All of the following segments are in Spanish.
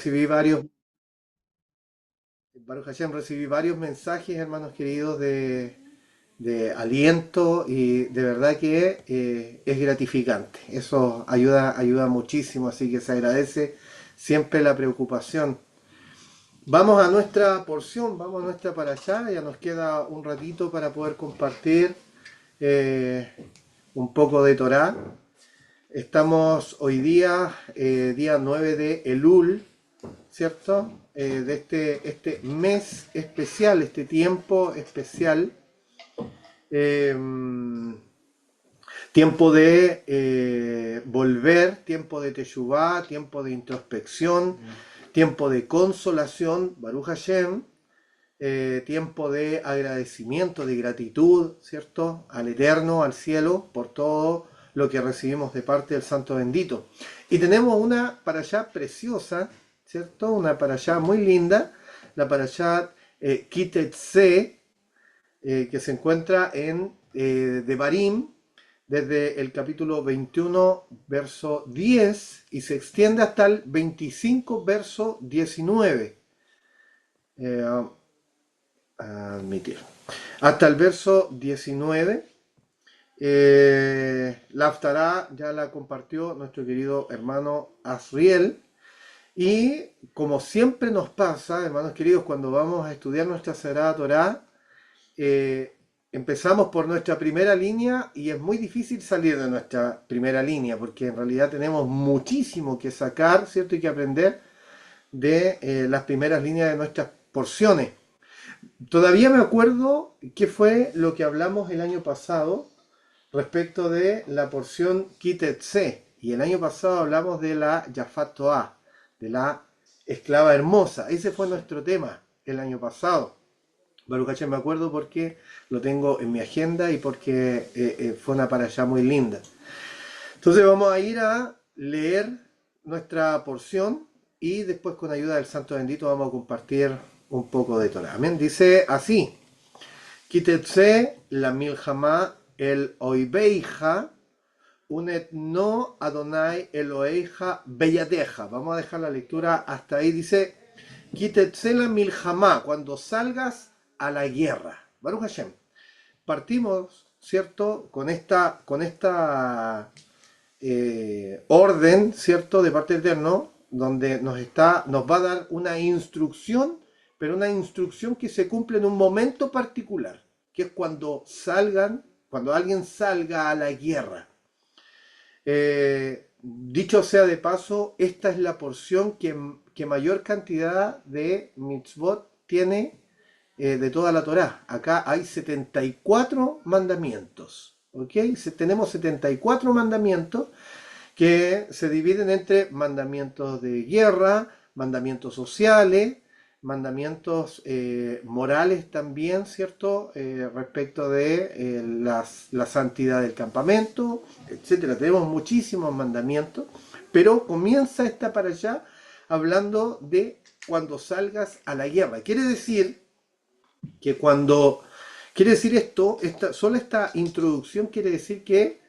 Recibí varios, Baruch Hashem, recibí varios mensajes, hermanos queridos, de aliento y de verdad que es gratificante. Eso ayuda muchísimo, así que se agradece siempre la preocupación. Vamos a nuestra porción, vamos a nuestra para allá, ya nos queda un ratito para poder compartir eh, un poco de Torá. Estamos hoy día, día 9 de Elul, ¿cierto? De este mes especial, este tiempo especial, eh, tiempo de volver, tiempo de teshuvá, tiempo de introspección, tiempo de consolación, Baruch Hashem, tiempo de agradecimiento, de gratitud, ¿cierto? Al Eterno, al cielo, por todo lo que recibimos de parte del Santo Bendito. Y tenemos una parashá preciosa, ¿cierto? Una parashá muy linda, la parashá Kitetse, que se encuentra en Devarim, desde el capítulo 21, verso 10, y se extiende hasta el 25, verso 19. Eh, admitir. Hasta el verso 19. La Haftará ya la compartió nuestro querido hermano Asriel. Y como siempre nos pasa, hermanos queridos, cuando vamos a estudiar nuestra Sagrada Torá, empezamos por nuestra primera línea y es muy difícil salir de nuestra primera línea porque en realidad tenemos muchísimo que sacar, ¿cierto? Y que aprender de las primeras líneas de nuestras porciones. Todavía me acuerdo qué fue lo que hablamos el año pasado respecto de la porción Kitetse. Y el año pasado hablamos de la Yafat Toa, de la esclava hermosa. Ese fue nuestro tema el año pasado. Baruch Hashem me acuerdo porque lo tengo en mi agenda y porque fue una parashá muy linda. Entonces vamos a ir a leer nuestra porción y después con ayuda del Santo Bendito vamos a compartir un poco de Torah. Amén. Dice así: Kitetse la milhamá el oibeija unet no Adonai Eloheja belladeja. Vamos a dejar la lectura hasta ahí. Dice: Kitetse la milhamá, cuando salgas a la guerra. Baruch Hashem. Partimos, ¿cierto? Con esta orden, ¿cierto? De parte del Eterno, donde nos va a dar una instrucción, pero una instrucción que se cumple en un momento particular, que es cuando alguien salga a la guerra. Dicho sea de paso, esta es la porción que mayor cantidad de mitzvot tiene de toda la Torá. Acá hay 74 mandamientos. ¿Ok? Tenemos 74 mandamientos que se dividen entre mandamientos de guerra, mandamientos sociales, mandamientos morales también, ¿cierto? Respecto de la santidad del campamento, etcétera. Tenemos muchísimos mandamientos, pero comienza esta para allá hablando de cuando salgas a la guerra. Quiere decir que solo esta introducción quiere decir que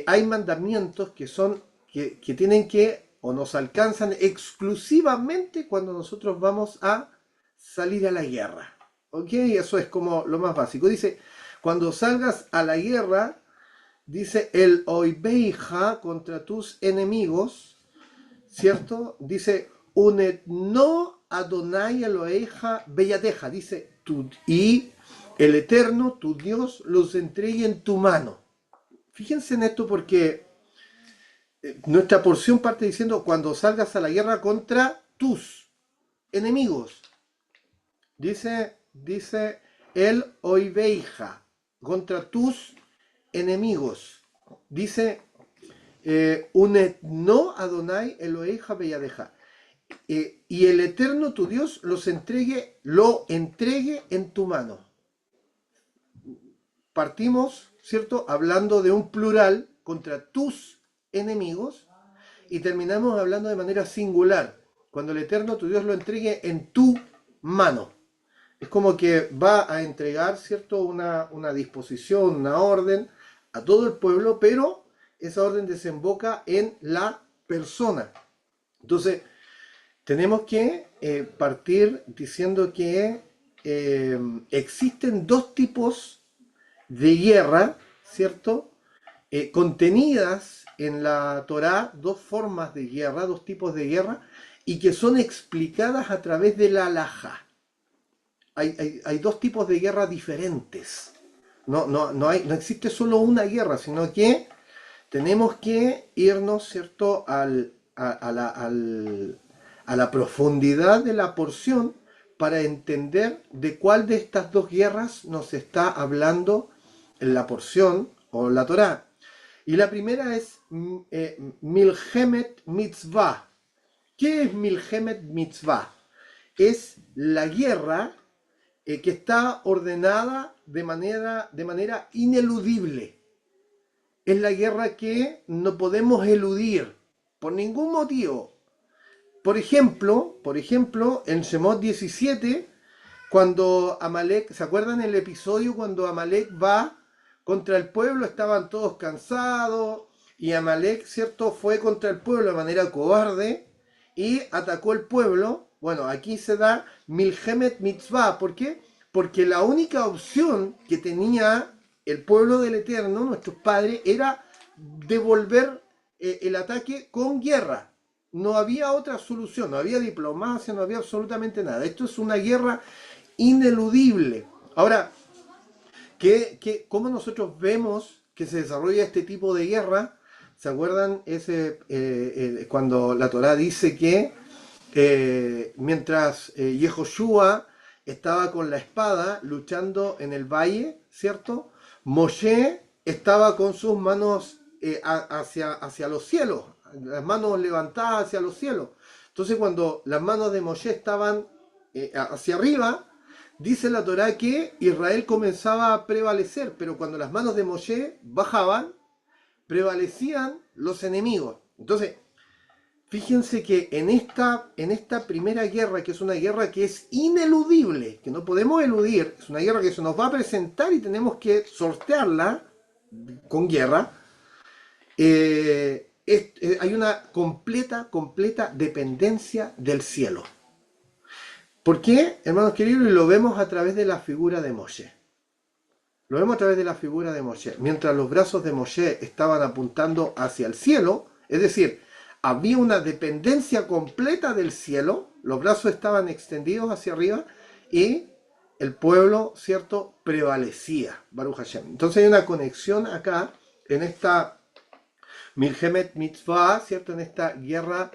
hay mandamientos que tienen o nos alcanzan exclusivamente cuando nosotros vamos a salir a la guerra. ¿Ok? Eso es como lo más básico. Dice, cuando salgas a la guerra, dice el oibeija contra tus enemigos, ¿cierto? Dice, unet no Adonai Eloheja belladeja. Dice, y el Eterno, tu Dios, los entregue en tu mano. Fíjense en esto porque nuestra porción parte diciendo cuando salgas a la guerra contra tus enemigos. Dice el oibeija, contra tus enemigos. Dice unet no Adonai Eloheja belladeja. Y el Eterno tu Dios lo entregue en tu mano. Partimos, ¿cierto? Hablando de un plural contra tus enemigos y terminamos hablando de manera singular, cuando el Eterno tu Dios lo entregue en tu mano. Es como que va a entregar, ¿cierto? Una disposición, una orden a todo el pueblo, pero esa orden desemboca en la persona. Entonces, Tenemos que partir diciendo que existen dos tipos de guerra, ¿cierto? Contenidas en la Torá, dos formas de guerra, dos tipos de guerra, y que son explicadas a través de la halajá. Hay dos tipos de guerra diferentes. No existe solo una guerra, sino que tenemos que irnos, ¿cierto?, a la profundidad de la porción para entender de cuál de estas dos guerras nos está hablando en la porción o la Torá. Y la primera es Milhemet Mitzvah. ¿Qué es Milhemet Mitzvah? Es la guerra que está ordenada de manera ineludible. Es la guerra que no podemos eludir por ningún motivo. Por ejemplo, en Shemot 17, cuando Amalek, ¿se acuerdan el episodio cuando Amalek va contra el pueblo? Estaban todos cansados y Amalek, ¿cierto?, fue contra el pueblo de manera cobarde y atacó el pueblo. Bueno, aquí se da Milhemet Mitzvah. ¿Por qué? Porque la única opción que tenía el pueblo del Eterno, nuestros padres, era devolver el ataque con guerra. No había otra solución, no había diplomacia, no había absolutamente nada. Esto es una guerra ineludible. Ahora, ¿cómo nosotros vemos que se desarrolla este tipo de guerra? ¿Se acuerdan cuando la Torá dice que mientras Yehoshua estaba con la espada luchando en el valle, ¿cierto? Moshe estaba con sus manos hacia los cielos, las manos levantadas hacia los cielos. Entonces cuando las manos de Moshe estaban hacia arriba, dice la Torá que Israel comenzaba a prevalecer, pero cuando las manos de Moshe bajaban, prevalecían los enemigos. Entonces, fíjense que en esta primera guerra, que es una guerra que es ineludible, que no podemos eludir, es una guerra que se nos va a presentar y tenemos que sortearla con guerra, hay una completa dependencia del cielo. ¿Por qué, hermanos queridos? Y lo vemos a través de la figura de Moshe. Lo vemos a través de la figura de Moshe. Mientras los brazos de Moshe estaban apuntando hacia el cielo, es decir, había una dependencia completa del cielo, los brazos estaban extendidos hacia arriba y el pueblo, ¿cierto?, prevalecía, Baruch Hashem. Entonces hay una conexión acá en esta Milhemet Mitzvah, ¿cierto?, en esta guerra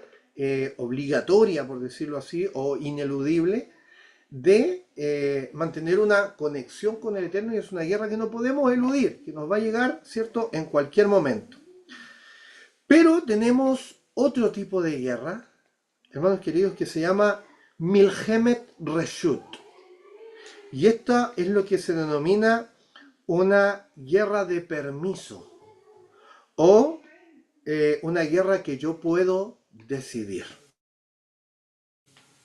obligatoria, por decirlo así, o ineludible, de mantener una conexión con el Eterno, y es una guerra que no podemos eludir, que nos va a llegar, ¿cierto?, en cualquier momento. Pero tenemos otro tipo de guerra, hermanos queridos, que se llama Milhemet Reshut. Y esta es lo que se denomina una guerra de permiso o una guerra que yo puedo decidir.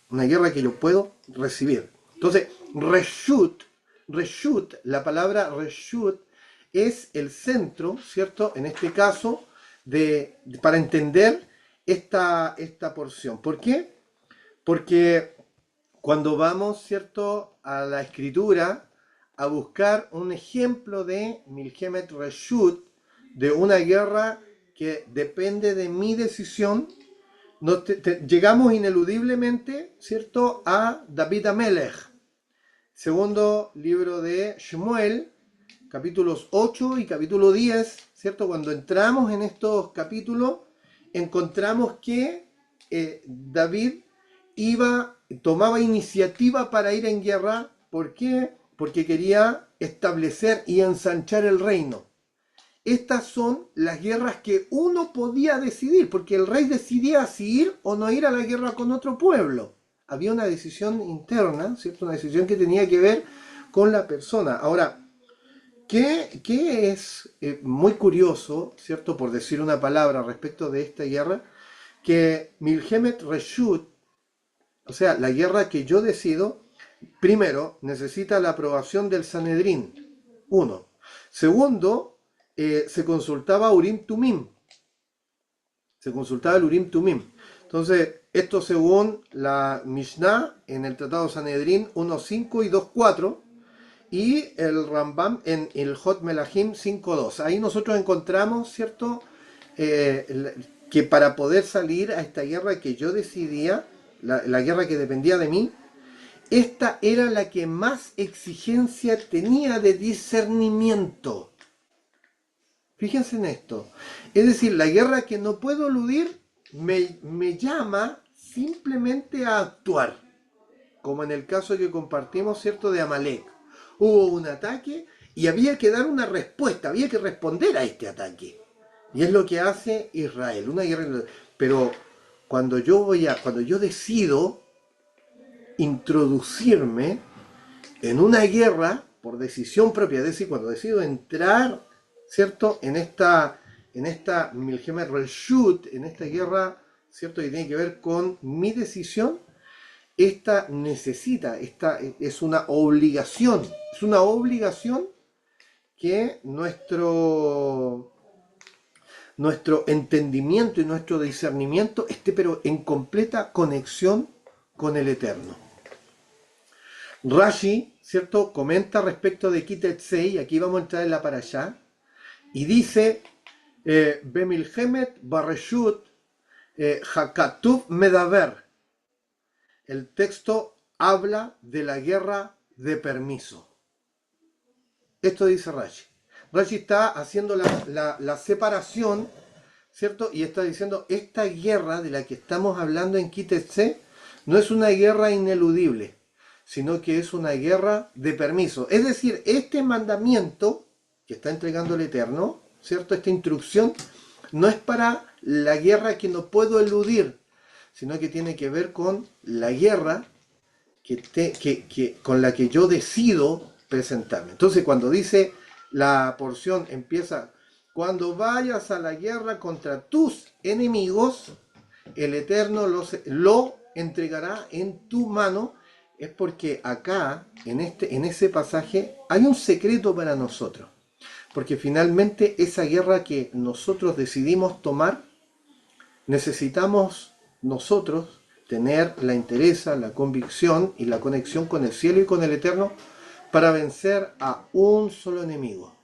Una guerra que yo puedo recibir. Entonces, Reshut, la palabra Reshut es el centro, ¿cierto? En este caso, para entender esta porción. ¿Por qué? Porque cuando vamos, ¿cierto?, a la escritura a buscar un ejemplo de Milhemet Reshut, de una guerra que depende de mi decisión, llegamos ineludiblemente, ¿cierto?, a David Amelech. Segundo libro de Shmuel, capítulos 8 y capítulo 10, ¿cierto? Cuando entramos en estos capítulos, encontramos que David tomaba iniciativa para ir en guerra. ¿Por qué? Porque quería establecer y ensanchar el reino. Estas son las guerras que uno podía decidir, porque el rey decidía si ir o no ir a la guerra con otro pueblo. Había una decisión interna, ¿cierto? Una decisión que tenía que ver con la persona. Ahora, ¿qué es muy curioso, ¿cierto?, por decir una palabra respecto de esta guerra? Que Milhemet Reshut, o sea, la guerra que yo decido, primero, necesita la aprobación del Sanedrín. Uno. Segundo, se consultaba Urim Tumim. Se consultaba el Urim Tumim. Entonces, esto según la Mishnah en el Tratado Sanedrín 1.5 y 2.4 y el Rambam en el Hot Melahim 5.2. Ahí nosotros encontramos, ¿cierto? Que para poder salir a esta guerra que yo decidía, la guerra que dependía de mí, esta era la que más exigencia tenía de discernimiento. Fíjense en esto. Es decir, la guerra que no puedo eludir me llama simplemente a actuar. Como en el caso que compartimos, ¿cierto?, de Amalek. Hubo un ataque y había que dar una respuesta, había que responder a este ataque. Y es lo que hace Israel, una guerra. Pero cuando yo decido introducirme en una guerra por decisión propia, es decir, cuando decido entrar, ¿cierto?, en esta Milhemet Reshut, en esta guerra, ¿cierto?, que tiene que ver con mi decisión, esta es una obligación, que nuestro entendimiento y nuestro discernimiento esté pero en completa conexión con el Eterno. Rashi, ¿cierto?, comenta respecto de Kitetsei, aquí vamos a entrar en la parashá, y dice, Bemilhemet Bareshut Hakatuv Medaver. El texto habla de la guerra de permiso. Esto dice Rashi. Rashi está haciendo la separación, ¿cierto? Y está diciendo, esta guerra de la que estamos hablando en Kitetsé no es una guerra ineludible, sino que es una guerra de permiso. Es decir, este mandamiento que está entregando el Eterno, ¿cierto? Esta instrucción no es para la guerra que no puedo eludir, sino que tiene que ver con la guerra con la que yo decido presentarme. Entonces, cuando dice la porción empieza, cuando vayas a la guerra contra tus enemigos, el Eterno lo entregará en tu mano, es porque acá, en ese pasaje, hay un secreto para nosotros. Porque finalmente esa guerra que nosotros decidimos tomar, necesitamos nosotros tener la entereza, la convicción y la conexión con el cielo y con el Eterno para vencer a un solo enemigo.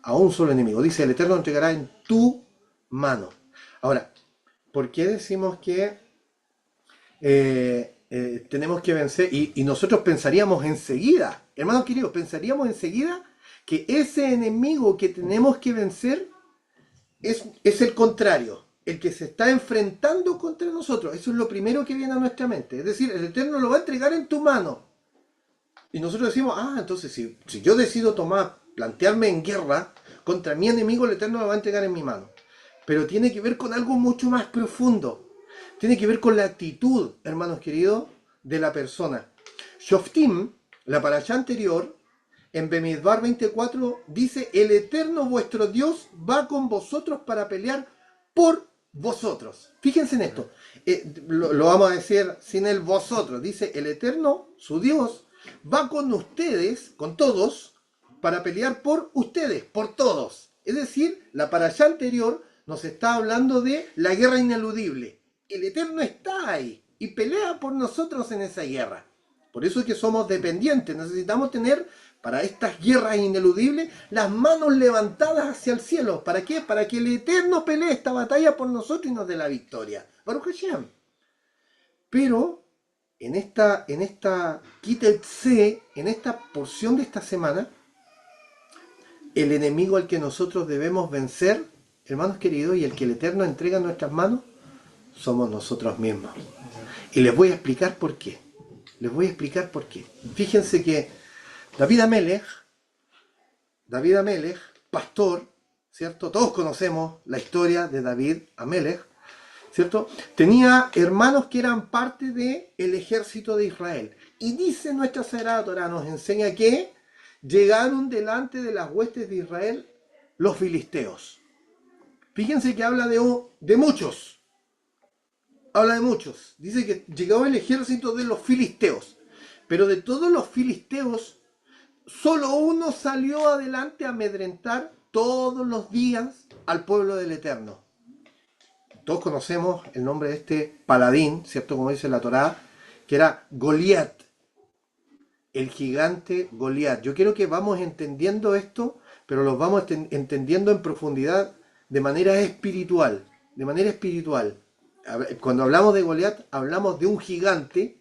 A un solo enemigo. Dice, el Eterno entregará en tu mano. Ahora, ¿por qué decimos que tenemos que vencer? Y nosotros pensaríamos enseguida, hermanos queridos, pensaríamos enseguida que ese enemigo que tenemos que vencer es el contrario, el que se está enfrentando contra nosotros. Eso es lo primero que viene a nuestra mente. Es decir, el Eterno lo va a entregar en tu mano. Y nosotros decimos, entonces si yo decido plantearme en guerra contra mi enemigo, el Eterno lo va a entregar en mi mano. Pero tiene que ver con algo mucho más profundo. Tiene que ver con la actitud, hermanos queridos, de la persona. Shoftim, la parashá anterior, en Bemidbar 24, dice, el Eterno vuestro Dios va con vosotros para pelear por vosotros. Fíjense en esto. Lo vamos a decir sin el vosotros. Dice, el Eterno, su Dios, va con ustedes, con todos, para pelear por ustedes, por todos. Es decir, la parashá anterior nos está hablando de la guerra ineludible. El Eterno está ahí y pelea por nosotros en esa guerra. Por eso es que somos dependientes. Necesitamos tener, para estas guerras ineludibles, las manos levantadas hacia el cielo. ¿Para qué? Para que el Eterno pelee esta batalla por nosotros y nos dé la victoria. Baruch Hashem. Pero en esta Kitetsé, en esta porción de esta semana, el enemigo al que nosotros debemos vencer, hermanos queridos, y el que el Eterno entrega en nuestras manos, somos nosotros mismos. Y les voy a explicar por qué. Fíjense que David Amelech, pastor, ¿cierto? Todos conocemos la historia de David Amelech, ¿cierto? Tenía hermanos que eran parte del ejército de Israel. Y dice nuestra Sagrada Torá, nos enseña que llegaron delante de las huestes de Israel los filisteos. Fíjense que habla de muchos. Habla de muchos. Dice que llegó el ejército de los filisteos. Pero de todos los filisteos, solo uno salió adelante a amedrentar todos los días al pueblo del Eterno. todos conocemos el nombre de este paladín, ¿cierto? Como dice la Torá, que era Goliat, el gigante Goliat. Yo quiero que vamos entendiendo esto, pero lo vamos entendiendo en profundidad de manera espiritual, de manera espiritual. Cuando hablamos de Goliat, hablamos de un gigante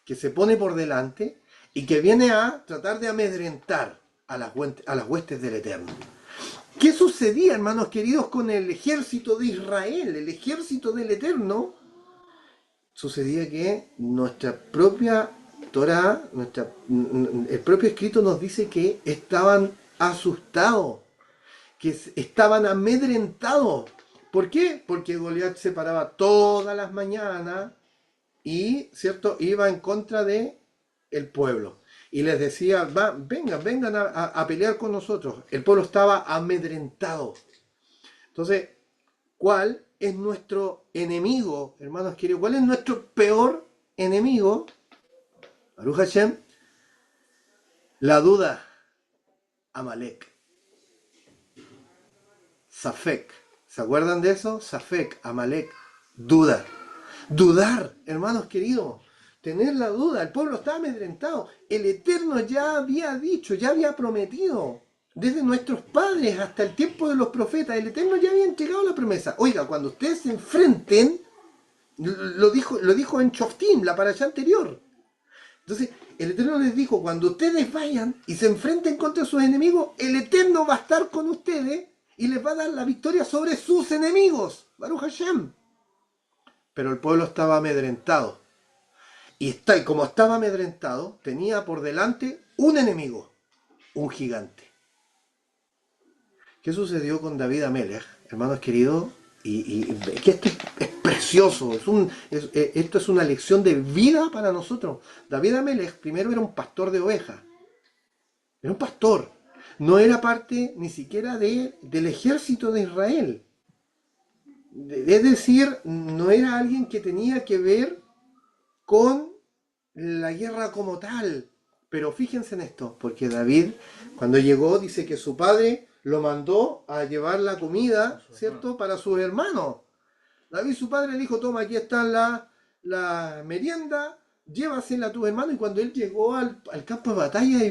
que se pone por delante y que viene a tratar de amedrentar a las huestes del Eterno. ¿Qué sucedía, hermanos queridos, con el ejército de Israel, el ejército del Eterno? Sucedía que nuestra propia Torah, el propio escrito nos dice que estaban asustados, que estaban amedrentados. ¿Por qué? Porque Goliat se paraba todas las mañanas y, ¿cierto?, iba en contra de el pueblo. Y les decía, vengan a pelear con nosotros. El pueblo estaba amedrentado. Entonces, ¿cuál es nuestro enemigo, hermanos queridos? ¿Cuál es nuestro peor enemigo? Baruch Hashem, la duda, Amalek, Safek. ¿Se acuerdan de eso? Safek, Amalek, duda. Dudar, hermanos queridos, tener la duda. El pueblo estaba amedrentado. El Eterno ya había dicho, ya había prometido. Desde nuestros padres hasta el tiempo de los profetas, el Eterno ya había entregado la promesa. Oiga, cuando ustedes se enfrenten, lo dijo en Shoftim, la parasha anterior. Entonces, el Eterno les dijo, cuando ustedes vayan y se enfrenten contra sus enemigos, el Eterno va a estar con ustedes y les va a dar la victoria sobre sus enemigos. Baruch Hashem. Pero el pueblo estaba amedrentado. Y como estaba amedrentado, tenía por delante un enemigo, un gigante. ¿Qué sucedió con David Amelech, hermanos queridos? Y que esto es precioso, esto es una lección de vida para nosotros. David Amelech primero era un pastor de ovejas, era un pastor, no era parte ni siquiera del ejército de Israel. Es decir, no era alguien que tenía que ver con la guerra como tal. Pero fíjense en esto, porque David, cuando llegó, dice que su padre lo mandó a llevar la comida, ¿cierto?, para sus hermanos. David, su padre, le dijo, toma, aquí está la merienda, llévasela a tus hermanos. Y cuando él llegó al campo de batalla y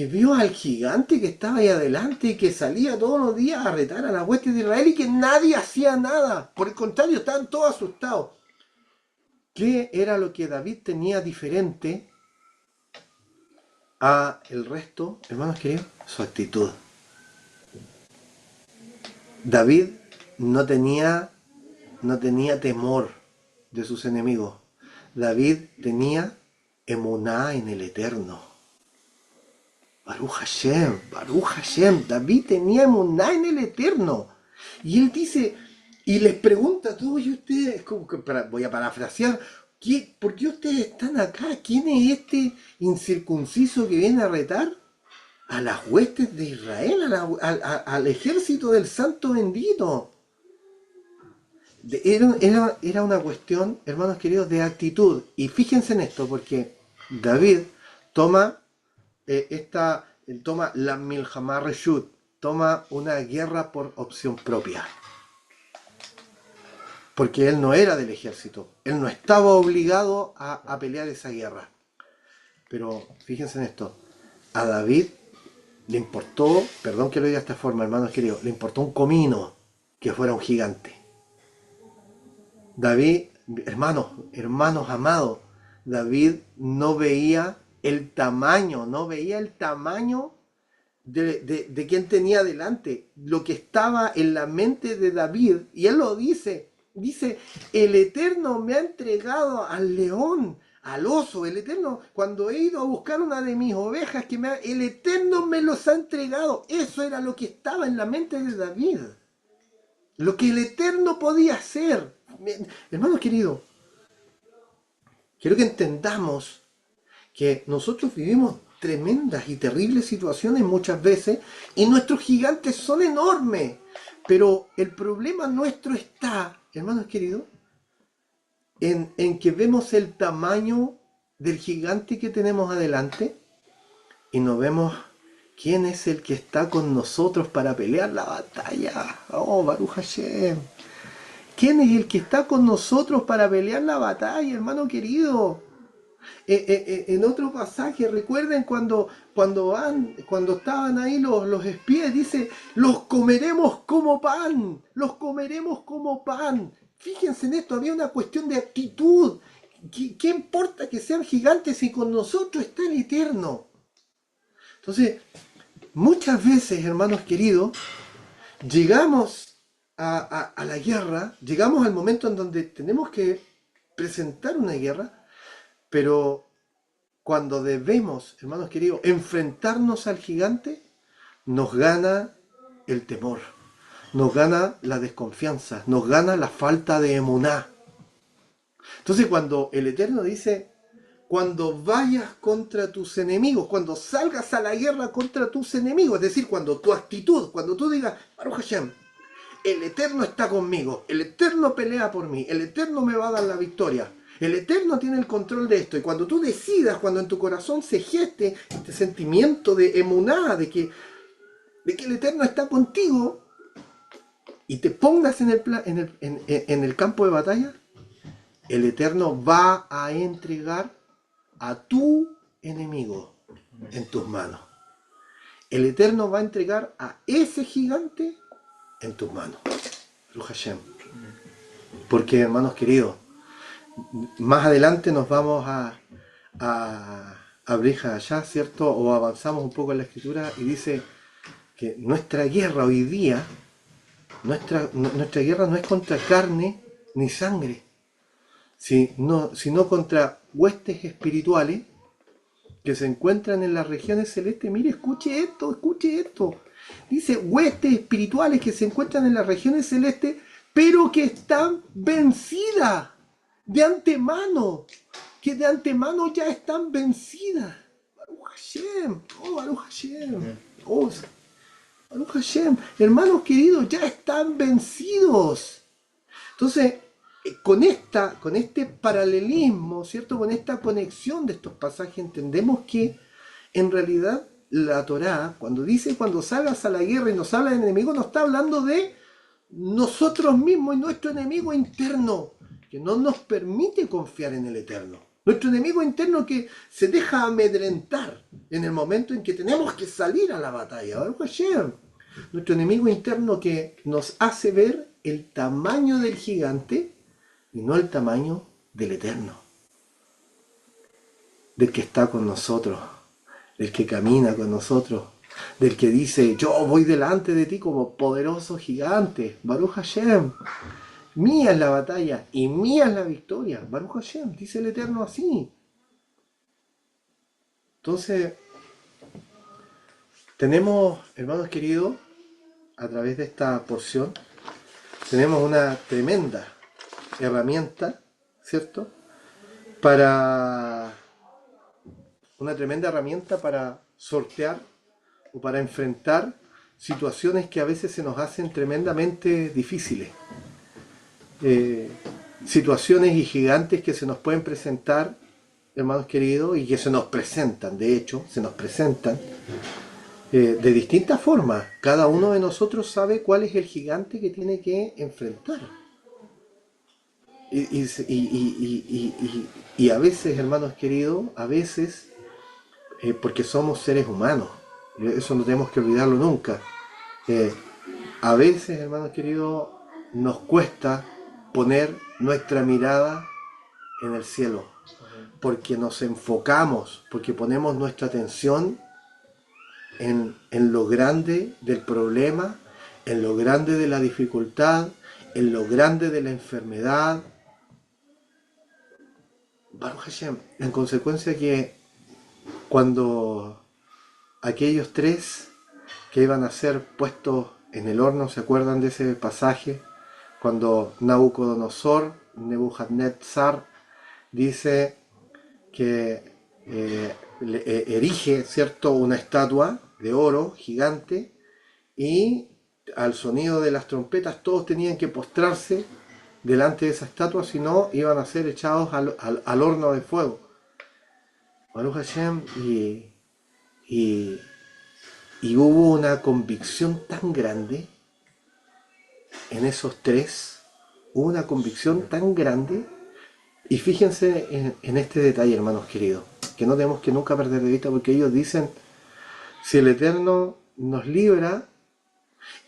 vio al gigante que estaba ahí adelante y que salía todos los días a retar a las huestes de Israel y que nadie hacía nada. Por el contrario, estaban todos asustados. ¿Qué era lo que David tenía diferente a el resto, hermanos queridos? Su actitud. David no tenía temor de sus enemigos. David tenía emuná en el Eterno. Baruch Hashem, Baruch Hashem. David tenía emuná en el Eterno. Y él dice, y les pregunta a todos ustedes, voy a parafrasear, ¿por qué ustedes están acá? ¿Quién es este incircunciso que viene a retar a las huestes de Israel, al ejército del Santo Bendito? Era una cuestión, hermanos queridos, de actitud. Y fíjense en esto, porque David toma toma la Milhamá Reshut, toma una guerra por opción propia. Porque él no era del ejército, él no estaba obligado a pelear esa guerra. Pero fíjense en esto, a David le importó, perdón que lo diga de esta forma, hermanos queridos, le importó un comino que fuera un gigante. David, hermanos amados, David no veía el tamaño de quien tenía delante, lo que estaba en la mente de David, y él lo dice, el Eterno me ha entregado al león, al oso, el Eterno, cuando he ido a buscar una de mis ovejas, el Eterno me los ha entregado. Eso era lo que estaba en la mente de David, lo que el Eterno podía hacer. Hermanos queridos, quiero que entendamos que nosotros vivimos tremendas y terribles situaciones muchas veces y nuestros gigantes son enormes, pero el problema nuestro está, hermanos queridos, en que vemos el tamaño del gigante que tenemos adelante y no vemos quién es el que está con nosotros para pelear la batalla. Oh, Baruch Hashem. ¿Quién es el que está con nosotros para pelear la batalla, hermano querido? En otro pasaje, recuerden cuando estaban ahí los espías, dice, los comeremos como pan, los comeremos como pan. Fíjense en esto, había una cuestión de actitud. ¿Qué importa que sean gigantes si con nosotros está el Eterno? Entonces, muchas veces, hermanos queridos, llegamos a la guerra, llegamos al momento en donde tenemos que presentar una guerra, pero cuando debemos, hermanos queridos, enfrentarnos al gigante, nos gana el temor, nos gana la desconfianza, nos gana la falta de emuná. Entonces cuando el Eterno dice, cuando vayas contra tus enemigos, cuando salgas a la guerra contra tus enemigos, es decir, cuando tu actitud, cuando tú digas, Baruch Hashem, el Eterno está conmigo, el Eterno pelea por mí, el Eterno me va a dar la victoria, el Eterno tiene el control de esto. Y cuando tú decidas, cuando en tu corazón se geste este sentimiento de emuná, de que el Eterno está contigo, y te pongas en el campo de batalla, el Eterno va a entregar a tu enemigo en tus manos. El Eterno va a entregar a ese gigante en tus manos. Baruch Hashem. Porque, hermanos queridos, más adelante nos vamos a abrir allá, ¿cierto? O avanzamos un poco en la escritura y dice que nuestra guerra hoy día, nuestra guerra no es contra carne ni sangre, sino contra huestes espirituales que se encuentran en las regiones celestes. Mire, escuche esto, escuche esto. Dice, huestes espirituales que se encuentran en las regiones celestes, pero que están vencidas de antemano, que de antemano ya están vencidas. Baruch Hashem, oh Baruch Hashem, oh Baruch Hashem, hermanos queridos, ya están vencidos. Entonces, con este paralelismo, ¿cierto? Con esta conexión de estos pasajes, entendemos que en realidad la Torá, cuando dice cuando salgas a la guerra y nos habla de enemigo, nos está hablando de nosotros mismos y nuestro enemigo interno, que no nos permite confiar en el Eterno. Nuestro enemigo interno que se deja amedrentar en el momento en que tenemos que salir a la batalla. Baruch Hashem. Nuestro enemigo interno que nos hace ver el tamaño del gigante y no el tamaño del Eterno, del que está con nosotros, del que camina con nosotros, del que dice, yo voy delante de ti como poderoso gigante, Baruch Hashem, mía es la batalla y mía es la victoria, Baruch Hashem, dice el Eterno así. Entonces, tenemos, hermanos queridos, a través de esta porción, tenemos una tremenda herramienta, ¿cierto? Una tremenda herramienta para sortear o para enfrentar situaciones que a veces se nos hacen tremendamente difíciles. Situaciones y gigantes que se nos pueden presentar, hermanos queridos, y que se nos presentan, de hecho, se nos presentan de distintas formas. Cada uno de nosotros sabe cuál es el gigante que tiene que enfrentar. Y a veces, hermanos queridos, a veces, porque somos seres humanos, eso no tenemos que olvidarlo nunca. A veces, hermanos queridos, nos cuesta poner nuestra mirada en el cielo, porque nos enfocamos, porque ponemos nuestra atención en lo grande del problema, en lo grande de la dificultad, en lo grande de la enfermedad. Baruch Hashem, en consecuencia que cuando aquellos tres que iban a ser puestos en el horno, ¿se acuerdan de ese pasaje? Cuando Nebuchadnezzar dice que erige, ¿cierto?, una estatua de oro gigante y al sonido de las trompetas todos tenían que postrarse delante de esa estatua, si no iban a ser echados al horno de fuego. Baruch Hashem, y hubo una convicción tan grande en esos tres hubo una convicción tan grande. Y fíjense en este detalle, hermanos queridos, que no tenemos que nunca perder de vista, porque ellos dicen, si el Eterno nos libra,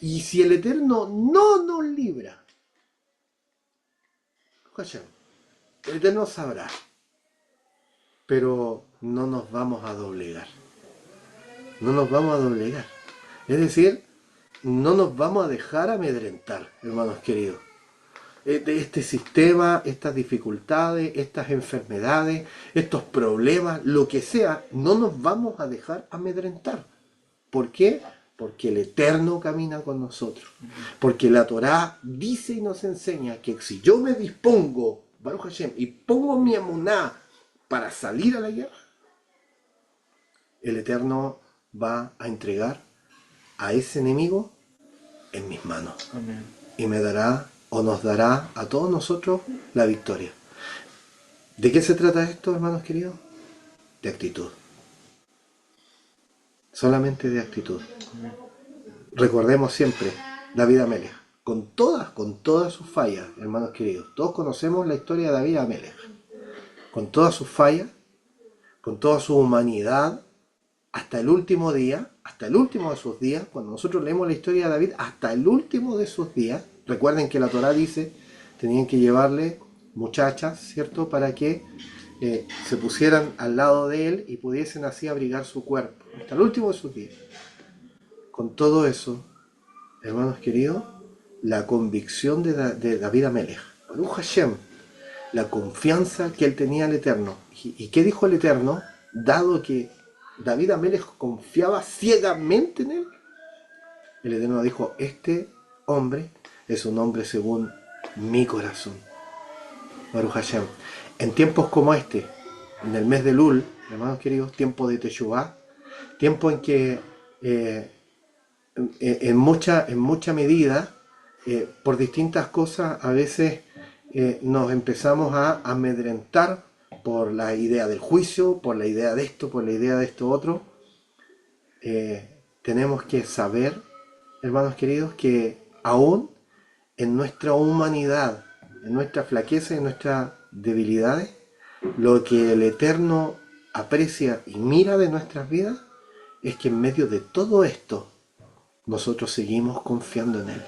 y si el Eterno no nos libra, Hashem, el Eterno sabrá, pero no nos vamos a doblegar. No nos vamos a doblegar. Es decir, no nos vamos a dejar amedrentar, hermanos queridos. De este sistema, estas dificultades, estas enfermedades, estos problemas, lo que sea, no nos vamos a dejar amedrentar. ¿Por qué? Porque el Eterno camina con nosotros. Porque la Torá dice y nos enseña que si yo me dispongo, Baruch Hashem, y pongo mi emuná para salir a la guerra, el Eterno va a entregar a ese enemigo en mis manos. Amén. Y me dará o nos dará a todos nosotros la victoria. ¿De qué se trata esto, hermanos queridos? De actitud. Solamente de actitud. Recordemos siempre, David Amelech, con todas sus fallas, hermanos queridos. Todos conocemos la historia de David Amelech. Con todas sus fallas, con toda su humanidad, hasta el último día, hasta el último de sus días, cuando nosotros leemos la historia de David, hasta el último de sus días, recuerden que la Torá dice, tenían que llevarle muchachas, ¿cierto?, para que se pusieran al lado de él y pudiesen así abrigar su cuerpo, hasta el último de sus días. Con todo eso, hermanos queridos, la convicción de David Amelech, Baruch Hashem, la confianza que él tenía en el Eterno. ¿Y qué dijo el Eterno? Dado que David Amelech confiaba ciegamente en él, el Eterno dijo, este hombre es un hombre según mi corazón. Baruch Hashem. En tiempos como este, en el mes de Lul, hermanos queridos, tiempo de Teshuvá, tiempo en que en mucha medida, por distintas cosas, a veces nos empezamos a amedrentar por la idea del juicio, por la idea de esto, por la idea de esto otro. Tenemos que saber, hermanos queridos, que aún en nuestra humanidad, en nuestra flaqueza y en nuestras debilidades, lo que el Eterno aprecia y mira de nuestras vidas es que en medio de todo esto nosotros seguimos confiando en Él.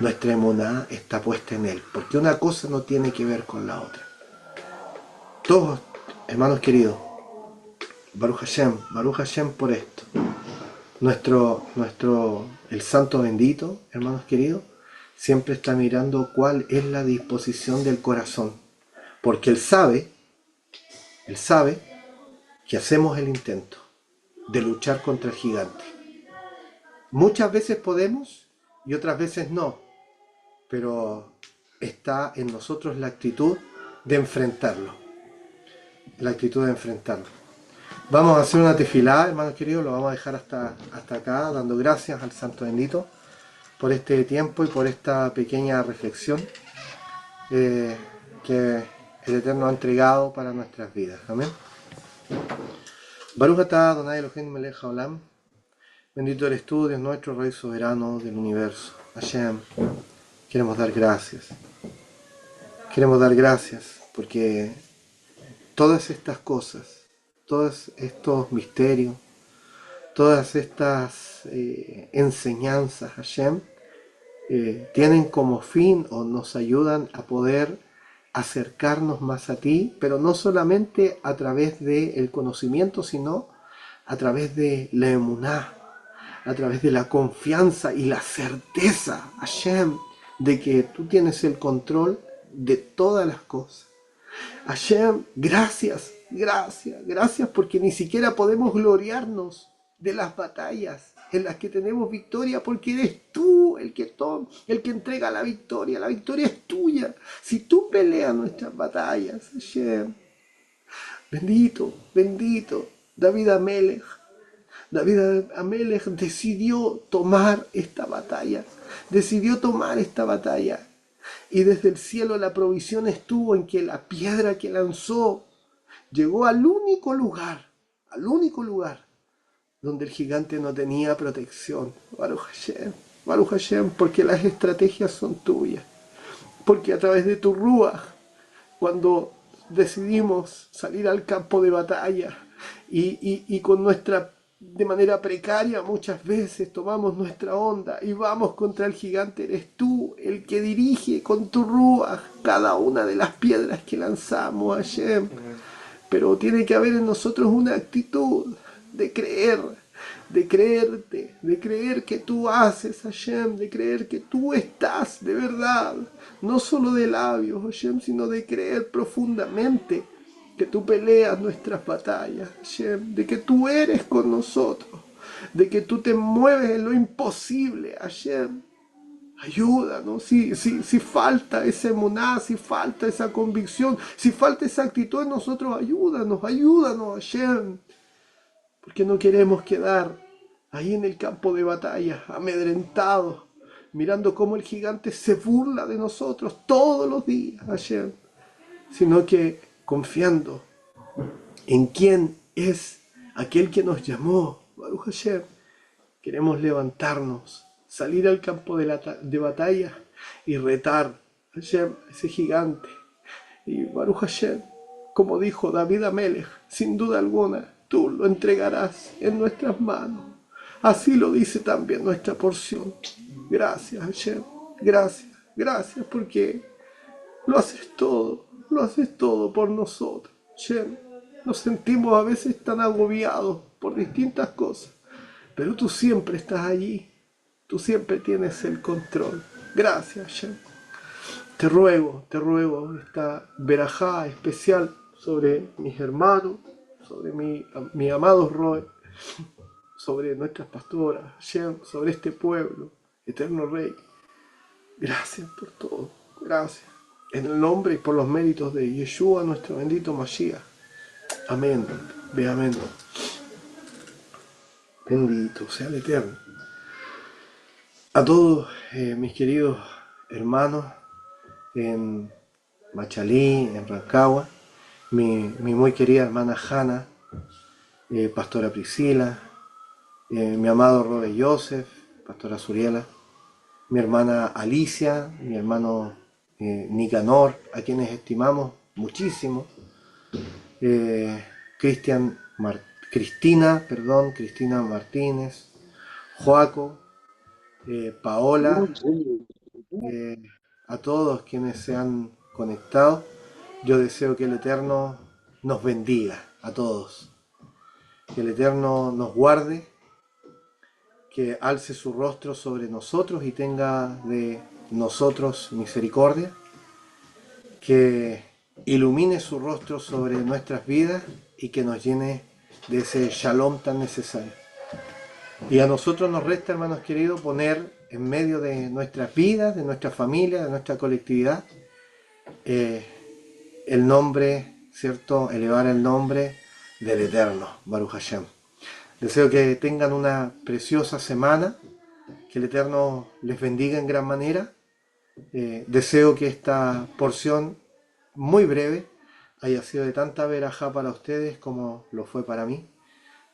Nuestra emuná está puesta en Él, porque una cosa no tiene que ver con la otra. Todos, hermanos queridos, Baruch Hashem por esto. El santo bendito, hermanos queridos, siempre está mirando cuál es la disposición del corazón, porque Él sabe que hacemos el intento de luchar contra el gigante. Muchas veces podemos y otras veces no, pero está en nosotros la actitud de enfrentarlo. La actitud de enfrentarlo. Vamos a hacer una tefilá, hermanos queridos, lo vamos a dejar hasta acá, dando gracias al Santo Bendito por este tiempo y por esta pequeña reflexión que el Eterno ha entregado para nuestras vidas. Amén. Baruch atah Adonai Eloheinu melech haolam. Bendito eres tú, Dios nuestro, Rey soberano del universo. Hashem, queremos dar gracias. Queremos dar gracias porque todas estas cosas, todos estos misterios, todas estas enseñanzas, Hashem, tienen como fin o nos ayudan a poder acercarnos más a ti, pero no solamente a través del conocimiento, sino a través de la emuná, a través de la confianza y la certeza, Hashem, de que tú tienes el control de todas las cosas. Hashem, gracias porque ni siquiera podemos gloriarnos de las batallas en las que tenemos victoria, porque eres tú el que entrega la victoria es tuya. Si tú peleas nuestras batallas, Hashem, bendito, David Amelech decidió tomar esta batalla, y desde el cielo la provisión estuvo en que la piedra que lanzó llegó al único lugar donde el gigante no tenía protección. Baruch Hashem, porque las estrategias son tuyas. porque a través de tu Ruaj, cuando decidimos salir al campo de batalla y con nuestra, de manera precaria muchas veces tomamos nuestra onda y vamos contra el gigante, eres tú el que dirige con tu Ruaj cada una de las piedras que lanzamos, Hashem. Pero tiene que haber en nosotros una actitud de creer, de creerte, de creer que tú haces, Hashem, de creer que tú estás de verdad, no solo de labios, Hashem, sino de creer profundamente que tú peleas nuestras batallas, Hashem, de que tú eres con nosotros, de que tú te mueves en lo imposible, Hashem. Ayúdanos, si falta ese emuná, si falta esa convicción, si falta esa actitud en nosotros, ayúdanos, Hashem, porque no queremos quedar ahí en el campo de batalla, amedrentados, mirando cómo el gigante se burla de nosotros todos los días, Hashem, sino que confiando en quién es aquel que nos llamó, Baruch Hashem, queremos levantarnos, salir al campo de batalla y retar Hashem, a ese gigante. Y Baruch Hashem, como dijo David Amelech, sin duda alguna, tú lo entregarás en nuestras manos. Así lo dice también nuestra porción. Gracias Hashem, gracias porque lo haces todo por nosotros. Hashem, nos sentimos a veces tan agobiados por distintas cosas, pero tú siempre estás allí, tú siempre tienes el control. Gracias, Hashem. Te ruego esta verajá especial sobre mis hermanos, sobre mi amado Roy, sobre nuestras pastoras, Hashem, sobre este pueblo, eterno Rey. Gracias por todo, gracias. En el nombre y por los méritos de Yeshua, nuestro bendito Mashiach. Amén, ve amén. Bendito sea el Eterno. A todos mis queridos hermanos en Machalí, en Rancagua, mi muy querida hermana Hanna, pastora Priscila, mi amado Robert Joseph, pastora Suriela, mi hermana Alicia, mi hermano Nicanor, a quienes estimamos muchísimo, eh, Cristian Cristina Martínez, Joaco, Paola, eh, a todos quienes se han conectado. Yo deseo que el Eterno nos bendiga a todos, que el Eterno nos guarde, que alce su rostro sobre nosotros y tenga de nosotros misericordia, que ilumine su rostro sobre nuestras vidas y que nos llene de ese shalom tan necesario. Y a nosotros nos resta, hermanos queridos, poner en medio de nuestras vidas, de nuestra familia, de nuestra colectividad, el nombre, ¿cierto? Elevar el nombre del Eterno, Baruch Hashem. Deseo que tengan una preciosa semana, que el Eterno les bendiga en gran manera. Deseo que esta porción muy breve haya sido de tanta verajá para ustedes como lo fue para mí.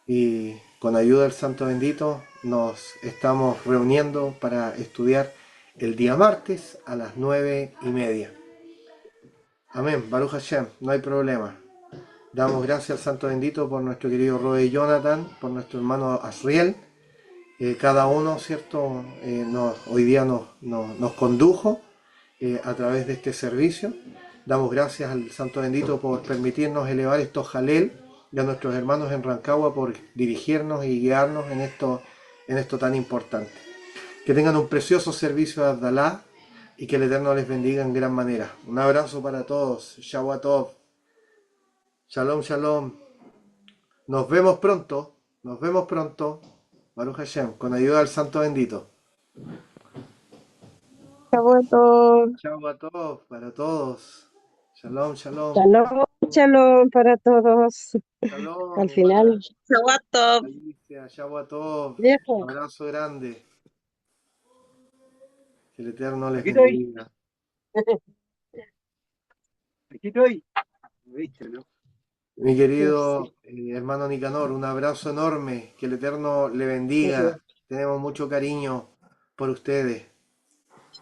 Y con ayuda del Santo Bendito nos estamos reuniendo para estudiar el día martes a las 9:30. Amén, Baruch Hashem, no hay problema. Damos gracias al Santo Bendito por nuestro querido Roe Jonathan, por nuestro hermano Asriel. Cada uno, ¿cierto? Hoy día nos condujo a través de este servicio. Damos gracias al Santo Bendito por permitirnos elevar estos jalel y a nuestros hermanos en Rancagua por dirigirnos y guiarnos en esto tan importante. Que tengan un precioso servicio de Abdalá y que el Eterno les bendiga en gran manera. Un abrazo para todos. Shavuot. Shalom, shalom. Nos vemos pronto. Baruch Hashem, con ayuda del Santo Bendito. Shabbat, Shavuot para todos. Shalom, shalom. shalom, shalom para todos. Al Shalom, final, hermana Shabbat Alicia. Shavuot. viejo. Abrazo grande. Que el Eterno les Aquí estoy, bendiga. aquí estoy. ¿Viste, no? Mi Merci. querido hermano Nicanor, un abrazo enorme. Que el Eterno le bendiga. Tenemos mucho cariño por ustedes.